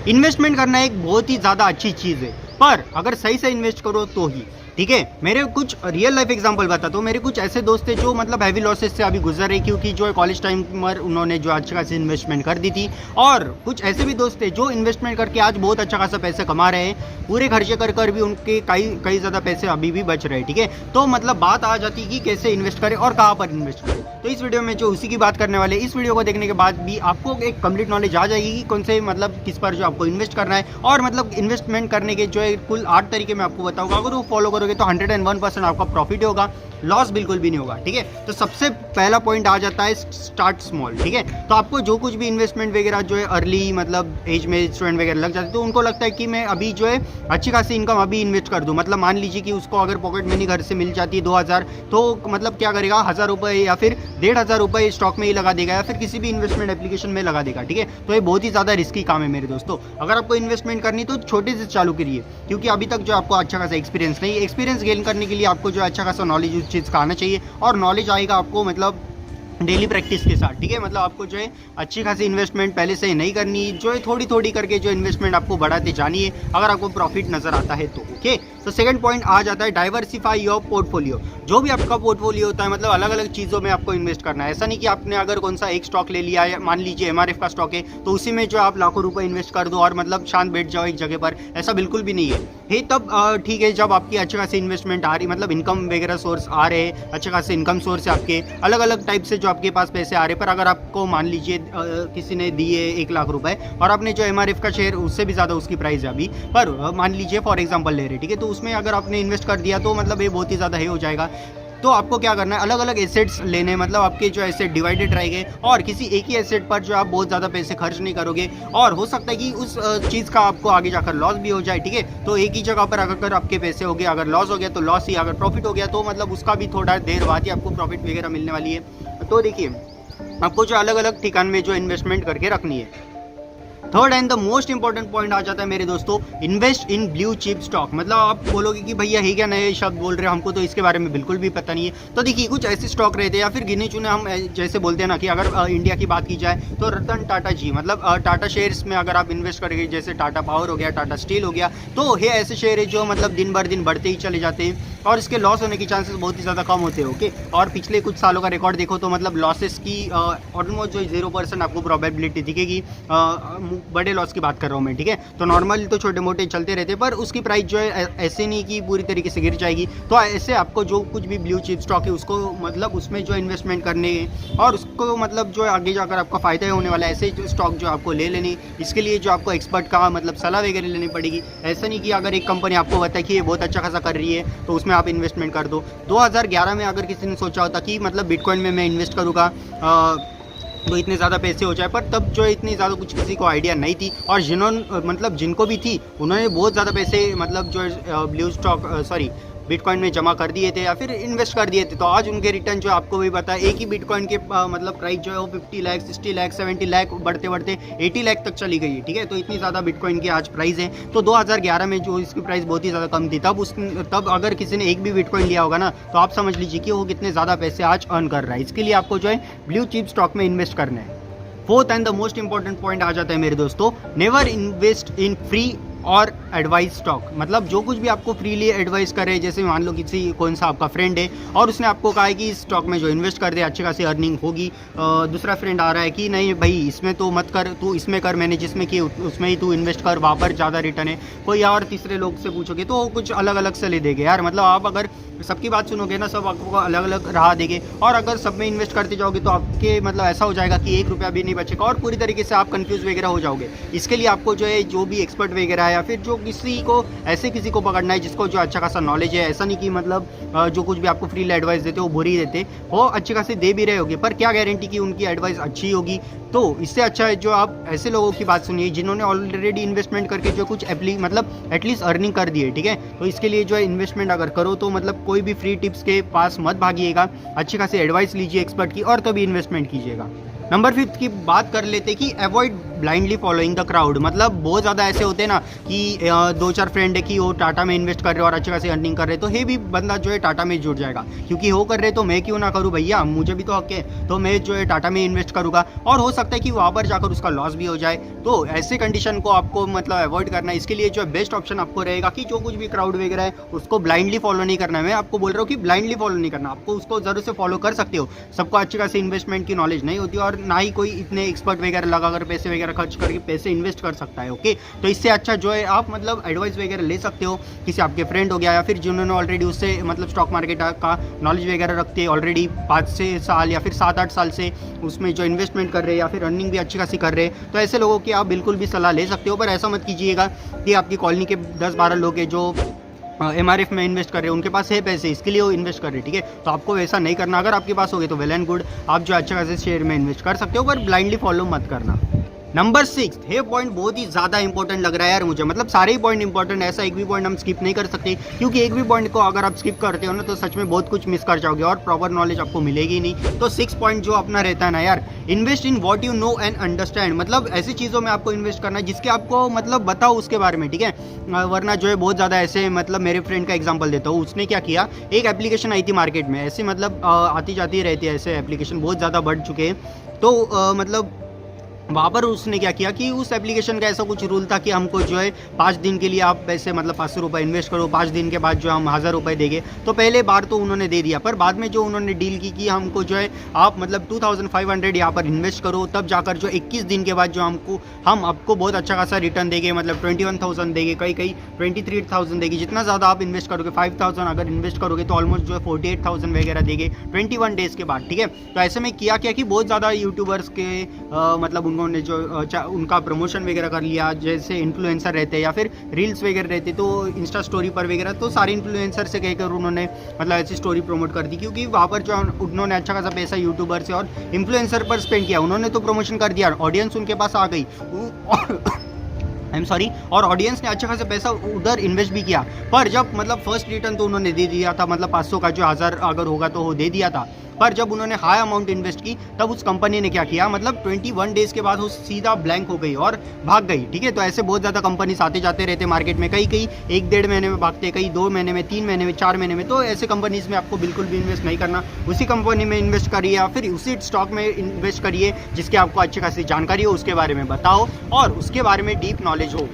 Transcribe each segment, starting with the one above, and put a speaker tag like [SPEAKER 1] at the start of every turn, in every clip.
[SPEAKER 1] Investment करना एक बहुत ही ज़्यादा अच्छी चीज़ है, पर अगर सही से इन्वेस्ट करो तो ही। ठीक है, मेरे कुछ रियल लाइफ एग्जांपल बताता हूँ। मेरे कुछ ऐसे दोस्त थे जो मतलब हैवी लॉसेस से अभी गुजर रहे, क्योंकि जो कॉलेज टाइम पर उन्होंने जो अच्छा खासी इन्वेस्टमेंट कर दी थी। और कुछ ऐसे भी दोस्त थे जो इन्वेस्टमेंट करके आज बहुत अच्छा खासा पैसे कमा रहे हैं, पूरे खर्चे कर भी उनके कई ज़्यादा पैसे अभी भी बच रहे हैं। ठीक है, तो मतलब बात आ जाती है कि कैसे इन्वेस्ट करें और कहाँ पर इन्वेस्ट करें। तो इस वीडियो में जो उसी की बात करने वाले, इस वीडियो को देखने के बाद भी आपको एक कंप्लीट नॉलेज आ जाएगी कि कौन से मतलब किस पर जो आपको इन्वेस्ट करना है, और मतलब इन्वेस्टमेंट करने के जो है कुल 8 तरीके मैं आपको बताऊंगा। अगर वो फॉलो करोगे तो 101% आपका प्रॉफिट होगा, लॉस बिल्कुल भी नहीं होगा। ठीक है, तो सबसे पहला पॉइंट आ जाता है स्टार्ट स्मॉल। ठीक है, तो आपको जो कुछ भी इन्वेस्टमेंट वगैरह जो है अर्ली मतलब एज में स्टूडेंट वगैरह लग जाते हैं, तो उनको लगता है कि मैं अभी जो है अच्छी खासी इनकम अभी इन्वेस्ट कर दूं। मतलब मान लीजिए कि उसको अगर पॉकेट मनी घर से मिल जाती है 2000, तो मतलब क्या करेगा, 1000 रुपये या फिर 1500 रुपये स्टॉक में ही लगा देगा या फिर किसी भी इन्वेस्टमेंट एप्लीकेशन में लगा देगा। ठीक है, तो ये बहुत ही ज़्यादा रिस्की काम है मेरे दोस्तों। अगर आपको इन्वेस्टमेंट करनी तो छोटे से चालू करिए, क्योंकि अभी तक जो आपको अच्छा खासा एक्सपीरियंस नहीं है। एक्सपीरियंस गेन करने के लिए आपको जो अच्छा खासा नॉलेज उस चीज़ का आना चाहिए, और नॉलेज आएगा आपको मतलब डेली प्रैक्टिस के साथ। ठीक है, मतलब आपको जो है अच्छी खासी इन्वेस्टमेंट पहले से नहीं करनी, जो है थोड़ी थोड़ी करके जो इन्वेस्टमेंट आपको बढ़ाते जानिए, अगर आपको प्रॉफिट नजर आता है तो। ओके, तो सेकंड पॉइंट आ जाता है डाइवर्सिफाई योर पोर्टफोलियो। जो भी आपका पोर्टफोलियो होता है, मतलब अलग अलग चीज़ों में आपको इन्वेस्ट करना है। ऐसा नहीं कि आपने अगर कौन सा एक स्टॉक ले लिया है, मान लीजिए MRF का स्टॉक है, तो उसी में जो आप लाखों रुपए इन्वेस्ट कर दो और मतलब शांत बैठ जाओ एक जगह पर, ऐसा बिल्कुल भी नहीं है। हे तब ठीक है जब आपकी अच्छे खासी इन्वेस्टमेंट आ रही, मतलब इनकम वगैरह सोर्स आ रहे हैं, अच्छे खासे इनकम सोर्स है आपके, अलग अलग टाइप से जो आपके पास पैसे आ रहे। पर अगर आपको मान लीजिए किसी ने दिए 1 लाख रुपए और आपने जो MRF का शेयर, उससे भी ज़्यादा उसकी प्राइस है अभी, पर मान लीजिए फॉर एग्जांपल ले रहे, ठीक है, तो उसमें अगर आपने इन्वेस्ट कर दिया तो मतलब ये बहुत ही ज़्यादा हो जाएगा। तो आपको क्या करना है, अलग अलग एसेट्स लेने, मतलब आपके जो एसेट डिवाइडेड रहेंगे, और किसी एक ही एसेट पर जो आप बहुत ज़्यादा पैसे खर्च नहीं करोगे, और हो सकता है कि उस चीज़ का आपको आगे जाकर लॉस भी हो जाए। ठीक है, तो एक ही जगह पर अगर आपके पैसे हो गए, अगर लॉस हो गया तो लॉस ही, अगर प्रॉफिट हो गया तो मतलब उसका भी थोड़ा देर बाद ही आपको प्रॉफिट वगैरह मिलने वाली है। तो देखिए, आपको जो अलग अलग ठिकान में जो इन्वेस्टमेंट करके रखनी है। Third and the most important point आ जाता है मेरे दोस्तों, invest in blue chip stock. मतलब आप बोलोगे कि भैया ये क्या नए शब्द बोल रहे हो, हमको तो इसके बारे में बिल्कुल भी पता नहीं है। तो देखिए, कुछ ऐसे स्टॉक रहते हैं या फिर गिने चुने, हम जैसे बोलते हैं ना कि अगर इंडिया की बात की जाए तो रतन टाटा जी, मतलब टाटा शेयर्स में अगर आप इन्वेस्ट करेंगे, जैसे टाटा पावर हो गया, टाटा स्टील हो गया, तो ये ऐसे शेयर है जो मतलब दिन भर दिन बढ़ते ही चले जाते हैं और इसके लॉस होने के चांसेस बहुत ही ज़्यादा कम होते हैं। ओके, और पिछले कुछ सालों का रिकॉर्ड देखो तो मतलब लॉसेस की ऑलमोस्ट जो 0% आपको प्रोबेबिलिटी दिखेगी। बड़े लॉस की बात कर रहा हूँ मैं। ठीक है, तो नॉर्मल तो छोटे मोटे चलते रहते, पर उसकी प्राइस जो है ऐसे नहीं कि पूरी तरीके से गिर जाएगी। तो ऐसे आपको जो कुछ भी ब्लू चिप स्टॉक है उसको मतलब उसमें जो इन्वेस्टमेंट करने और उसको मतलब जो आगे जाकर आपका फ़ायदा ही होने वाला है, ऐसे जो स्टॉक जो आपको ले लेनी, इसके लिए जो आपको एक्सपर्ट का मतलब सलाह वगैरह लेनी पड़ेगी। ऐसा नहीं कि अगर एक कंपनी आपको बताए कि ये बहुत अच्छा खासा कर रही है तो उसमें आप इन्वेस्टमेंट कर दो। 2011 में अगर किसी ने सोचा होता कि मतलब बिटकॉइन में मैं इन्वेस्ट करूँगा तो इतने ज़्यादा पैसे हो जाए, पर तब जो इतनी ज़्यादा कुछ किसी को आइडिया नहीं थी, और मतलब जिनको भी थी उन्होंने बहुत ज़्यादा पैसे मतलब जो ब्लू स्टॉक बिटकॉइन में जमा कर दिए थे या फिर इन्वेस्ट कर दिए थे। तो आज उनके रिटर्न जो आपको भी पता है, एक ही बिटकॉइन के मतलब प्राइस जो है वो 50 लाख, 60 लाख, 70 लाख, बढ़ते बढ़ते 80 लाख तक चली गई है। ठीक है, तो इतनी ज़्यादा बिटकॉइन की आज प्राइस है। तो 2011 में जो इसकी प्राइस बहुत ही ज़्यादा कम थी, तब अगर किसी ने एक भी बिटकॉइन लिया होगा ना, तो आप समझ लीजिए कि वो कितने ज़्यादा पैसे आज अर्न कर रहा है। इसके लिए आपको जो है ब्लू चिप स्टॉक में इन्वेस्ट करना है। Fourth and the most important point आ जाता है मेरे दोस्तों, नेवर इन्वेस्ट इन फ्री और एडवाइस स्टॉक। मतलब जो कुछ भी आपको फ्रीली एडवाइस करे, जैसे मान लो किसी कौन सा आपका फ्रेंड है और उसने आपको कहा है कि इस स्टॉक में जो इन्वेस्ट कर दे अच्छी खासी अर्निंग होगी, दूसरा फ्रेंड आ रहा है कि नहीं भाई इसमें तो मत कर, तू इसमें कर, मैंने जिसमें की उसमें ही तू इन्वेस्ट कर, वहाँ पर ज़्यादा रिटर्न है। कोई और तीसरे लोग से पूछोगे तो कुछ अलग अलग से ले देंगे यार। मतलब आप अगर सबकी बात सुनोगे ना, सब आपको अलग अलग राह देंगे, और अगर सब में इन्वेस्ट करते जाओगे तो आपके मतलब ऐसा हो जाएगा कि 1 रुपया भी नहीं बचेगा और पूरी तरीके से आप कंफ्यूज वगैरह हो जाओगे। इसके लिए आपको जो है जो भी एक्सपर्ट वगैरह है या फिर जो किसी को पकड़ना है जिसको जो अच्छा खासा नॉलेज है। ऐसा नहीं कि मतलब जो कुछ भी आपको फ्री एडवाइस देते वो बुरी देते, वो अच्छी खासी दे भी रहे होगे, पर क्या गारंटी कि उनकी एडवाइस अच्छी होगी। तो इससे अच्छा है जो आप ऐसे लोगों की बात सुनिए जिन्होंने ऑलरेडी इन्वेस्टमेंट करके जो कुछ मतलब एटलीस्ट अर्निंग कर दी है। ठीक है, तो इसके लिए जो है इन्वेस्टमेंट अगर करो तो मतलब कोई भी फ्री टिप्स के पास मत भागिएगा, अच्छी खासी एडवाइस लीजिए एक्सपर्ट की और तभी इन्वेस्टमेंट कीजिएगा। नंबर 5 की बात कर लेते कि avoid blindly following the crowd, मतलब बहुत ज़्यादा ऐसे होते हैं ना कि दो चार फ्रेंड है कि वो टाटा में इन्वेस्ट कर रहे हो और अच्छी खासी अर्निंग कर रहे, तो ये भी बंदा जो है टाटा में जुड़ जाएगा, क्योंकि वो कर रहे तो मैं क्यों ना करूँ भैया, मुझे भी तो हक है, तो मैं जो है टाटा में इन्वेस्ट करूँगा। और हो सकता है कि वहाँ पर जाकर उसका लॉस भी हो जाए। तो ऐसे कंडीशन को आपको मतलब अवॉइड करना है। इसके लिए जो बेस्ट ऑप्शन आपको रहेगा कि जो कुछ भी क्राउड वगैरह है उसको ब्लाइंडली फॉलो नहीं करना है। मैं आपको बोल रहा हूँ कि ब्लाइंडली फॉलो नहीं करना, आपको उसको जरूर से फॉलो कर सकते हो। सबको अच्छी खासी इन्वेस्टमेंट की नॉलेज नहीं होती और ना ही कोई इतने एक्सपर्ट वगैरह लगाकर पैसे वगैरह खर्च करके पैसे इन्वेस्ट कर सकता है। ओके, तो इससे अच्छा जो है आप मतलब एडवाइस वगैरह ले सकते हो किसी आपके फ्रेंड हो गया या फिर जिन्होंने ऑलरेडी उससे मतलब स्टॉक मार्केट का नॉलेज वगैरह रखते हैं ऑलरेडी 5-6 साल या फिर 7-8 साल से उसमें जो इन्वेस्टमेंट कर रहे हैं या फिर अर्निंग भी अच्छी खासी कर रहे हैं, तो ऐसे लोगों की आप बिल्कुल भी सलाह ले सकते हो। पर ऐसा मत कीजिएगा कि आपकी कॉलोनी के 10-12 लोग हैं जो MRF में इन्वेस्ट कर रहे हैं, उनके पास है पैसे इसके लिए वो इन्वेस्ट कर रहे हैं, ठीक है, तो आपको वैसा नहीं करना। अगर आपके पास हो गए तो वेल एंड गुड, आप जो अच्छे खासे शेयर में इन्वेस्ट कर सकते हो, पर ब्लाइंडली फॉलो मत करना। नंबर 6, ये पॉइंट बहुत ही ज़्यादा इंपॉर्टेंट लग रहा है यार मुझे, मतलब सारे ही पॉइंट इंपॉर्टेंट, ऐसा एक भी पॉइंट हम स्किप नहीं कर सकते, क्योंकि एक भी पॉइंट को अगर आप स्किप करते हो ना तो सच में बहुत कुछ मिस कर जाओगे और प्रॉपर नॉलेज आपको मिलेगी नहीं। तो 6 पॉइंट जो अपना रहता है ना यार, invest in what you know and understand, मतलब ऐसी चीज़ों में आपको इन्वेस्ट करना है जिसके आपको मतलब बताओ उसके बारे में, ठीक है। वरना जो है बहुत ज़्यादा ऐसे, मतलब मेरे फ्रेंड का एग्जाम्पल देता हूँ, उसने क्या किया, एक एप्लीकेशन आई थी मार्केट में, ऐसे मतलब आती जाती रहती है, ऐसे एप्लीकेशन बहुत ज़्यादा बढ़ चुके हैं। तो मतलब वहाँ पर उसने क्या किया कि उस एप्लीकेशन का ऐसा कुछ रूल था कि हमको जो है 5 दिन के लिए आप पैसे मतलब 500 रुपये इन्वेस्ट करो, 5 दिन के बाद जो हम 1000 रुपये देंगे। तो पहले बार तो उन्होंने दे दिया, पर बाद में जो उन्होंने डील की कि हमको जो है आप मतलब 2500 यहाँ पर इन्वेस्ट करो, तब जाकर जो 21 दिन के बाद जो हम आपको बहुत अच्छा खासा रिटर्न देंगे, मतलब 21,000 देंगे, कहीं 23,000 देंगे, जितना ज़्यादा आप इन्वेस्ट करोगे 5000 अगर इन्वेस्ट करोगे तो ऑलमोस्ट जो है 48,000 वगैरह देंगे 21 डेज़ के बाद, ठीक है। तो ऐसे में किया कि बहुत ज़्यादा यूट्यूबर्स के मतलब उन्होंने जो उनका प्रमोशन वगैरह कर लिया, जैसे इन्फ्लुएंसर रहते हैं या फिर रील्स वगैरह रहते तो इंस्टा स्टोरी पर वगैरह, तो सारे इन्फ्लुएंसर से कहकर उन्होंने मतलब ऐसी स्टोरी प्रमोट कर दी, क्योंकि वहाँ पर जो उन्होंने अच्छा खासा पैसा यूट्यूबर से और इन्फ्लुएंसर पर स्पेंड किया, उन्होंने तो प्रमोशन कर दिया, ऑडियंस उनके पास आ गई आई एम सॉरी, और ऑडियंस ने अच्छा खासा पैसा उधर इन्वेस्ट भी किया। पर जब मतलब फर्स्ट रिटर्न तो उन्होंने दे दिया था, मतलब 500 का जो 1000 अगर होगा तो वो दे दिया था, पर जब उन्होंने हाई अमाउंट इन्वेस्ट की तब उस कंपनी ने क्या किया, मतलब 21 डेज़ के बाद वो सीधा ब्लैंक हो गई और भाग गई, ठीक है। तो ऐसे बहुत ज़्यादा कंपनीज आते जाते रहते मार्केट में, कई 1-1.5 महीने में भागते, कई 2 महीने में, 3 महीने में, 4 महीने में। तो ऐसे कंपनीज में आपको बिल्कुल भी इन्वेस्ट नहीं करना, उसी कंपनी में इन्वेस्ट करिए या फिर उसी स्टॉक में इन्वेस्ट करिए जिसकी आपको अच्छी खासी जानकारी हो, उसके बारे में बताओ और उसके बारे में डीप नॉलेज हो।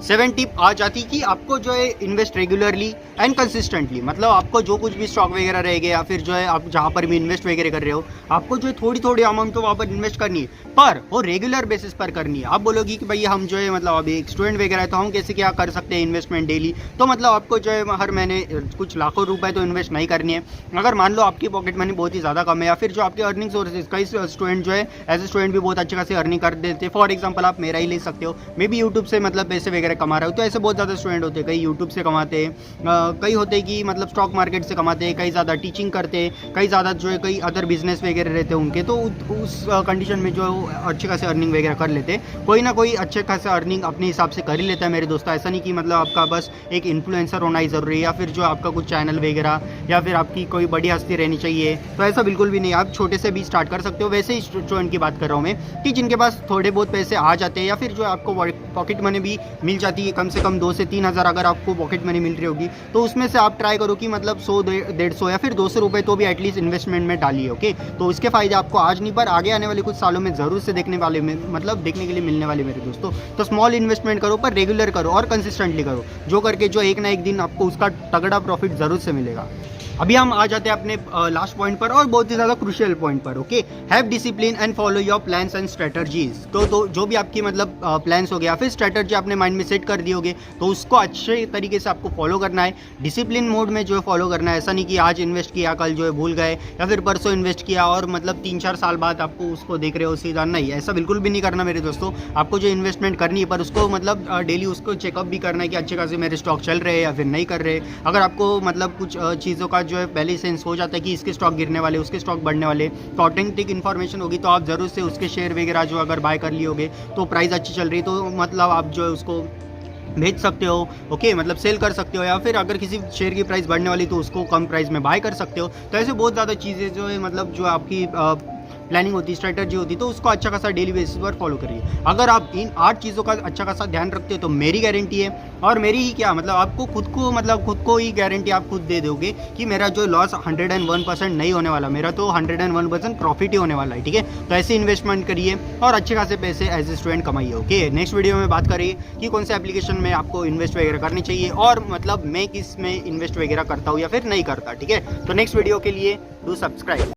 [SPEAKER 1] 7 टिप आ जाती कि आपको जो है इन्वेस्ट रेगुलरली एंड कंसिस्टेंटली, मतलब आपको जो कुछ भी स्टॉक वगैरह रहेगा या फिर जो है आप जहाँ पर भी इन्वेस्ट वगैरह कर रहे हो, आपको जो है थोड़ी अमाउंट तो वहाँ पर इन्वेस्ट करनी है, पर वो रेगुलर बेसिस पर करनी है। आप बोलोगी कि भाई हम जो है मतलब अभी एक स्टूडेंट वगैरह है तो हम कैसे क्या कर सकते हैं इन्वेस्टमेंट डेली, तो मतलब आपको जो है हर महीने कुछ लाखों रुपए तो इन्वेस्ट नहीं करनी है। अगर मान लो आपकी पॉकेट मनी बहुत ही ज़्यादा कम है या फिर जो आपके अर्निंग सोर्सेज, कई स्टूडेंट जो है एज ए स्टूडेंट भी बहुत अच्छे खासे अर्निंग कर देते हैं। फॉर एग्जाम्पल आप मेरा ही ले सकते हो, मे बी यूट्यूब से मतलब पैसे वगैरह कमा रहे हो, तो ऐसे बहुत ज़्यादा स्टूडेंट होते हैं, कई यूट्यूब से कमाते हैं, कई होते हैं कि मतलब स्टॉक मार्केट से कमाते हैं, कई ज़्यादा टीचिंग करते हैं, कई ज़्यादा जो है कई अदर बिजनेस वगैरह रहते हैं उनके, तो उस कंडीशन में जो अच्छे खासे अर्निंग वगैरह कर लेते हैं। कोई ना कोई अच्छे खासे अर्निंग अपने हिसाब से कर ही लेता है मेरे दोस्तों। ऐसा नहीं कि मतलब आपका बस एक इन्फ्लुएंसर होना ही ज़रूरी है या फिर जो आपका कुछ चैनल वगैरह या फिर आपकी कोई बड़ी हस्ती रहनी चाहिए, तो ऐसा बिल्कुल भी नहीं। आप छोटे से भी स्टार्ट कर सकते हो। वैसे ही स्टूडेंट की बात कर रहा हूँ मैं कि जिनके पास थोड़े बहुत पैसे आ जाते हैं या फिर जो आपको पॉकेट मनी भी मिल जाती है, कम से कम 2 से 3 हज़ार अगर आपको पॉकेट मनी मिल रही होगी, तो उसमें से आप ट्राई करो कि मतलब 100-150 या फिर 200 रुपये तो भी एटलीस्ट इन्वेस्टमेंट में डालिए। ओके, तो उसके फायदे आपको आज नहीं पर आगे आने वाले कुछ सालों में ज़रूर से देखने के लिए मिलने वाले मेरे दोस्तों। तो स्मॉल इन्वेस्टमेंट करो पर रेगुलर करो और कंसिस्टेंटली करो, जो करके जो एक ना एक दिन आपको उसका तगड़ा प्रॉफिट ज़रूर से मिलेगा। अभी हम आ जाते हैं अपने लास्ट पॉइंट पर और बहुत ही ज़्यादा क्रूशियल पॉइंट पर। Okay, have discipline and follow your plans and strategies. तो जो भी आपकी मतलब प्लान्स हो गया फिर स्ट्रेटजी आपने माइंड में सेट कर दी होगी, तो उसको अच्छे तरीके से आपको फॉलो करना है, डिसिप्लिन मोड में जो है फॉलो करना है। ऐसा नहीं कि आज इन्वेस्ट किया कल जो है भूल गए या फिर परसों इन्वेस्ट किया और मतलब 3-4 साल बाद आपको उसको देख रहे हो सीधा, नहीं, ऐसा बिल्कुल भी नहीं करना मेरे दोस्तों। आपको जो इन्वेस्टमेंट करनी है पर उसको मतलब डेली उसको चेकअप भी करना है कि अच्छे खासे मेरे स्टॉक चल रहे हैं या फिर नहीं कर रहे। अगर आपको मतलब कुछ चीज़ों का जो है पहले सेंस हो जाता है कि इसके स्टॉक गिरने वाले, उसके स्टॉक बढ़ने वाले, तो ऑथेंटिक इन्फॉर्मेशन होगी तो आप ज़रूर से उसके शेयर वगैरह जो अगर बाय कर लिए होगे तो प्राइस अच्छी चल रही तो मतलब आप जो है उसको भेज सकते हो। ओके, मतलब सेल कर सकते हो या फिर अगर किसी शेयर की प्राइस बढ़ने वाली तो उसको कम प्राइस में बाय कर सकते हो। तो ऐसे बहुत ज़्यादा चीज़ें जो है मतलब जो आपकी प्लानिंग होती है, स्ट्रेटजी होती है, तो उसको अच्छा खासा डेली बेसिस पर फॉलो करिए। अगर आप इन 8 चीज़ों का अच्छा खासा ध्यान रखते हो तो मेरी गारंटी है, और मेरी ही क्या मतलब आपको खुद को ही गारंटी आप खुद दे दोगे कि मेरा जो लॉस 101% नहीं होने वाला, मेरा तो 101% प्रॉफिट ही होने वाला है। ठीक है, तो ऐसे इन्वेस्टमेंट करिए और अच्छे खासे पैसे एज ए स्टूडेंट कमाइए। ओके, नेक्स्ट वीडियो में बात करिए कि कौन से एप्लीकेशन में आपको इन्वेस्ट वगैरह करनी चाहिए, और मतलब मैं किस में इन्वेस्ट वगैरह करता हूँ या फिर नहीं करता। ठीक है, तो नेक्स्ट वीडियो के लिए डू सब्सक्राइब।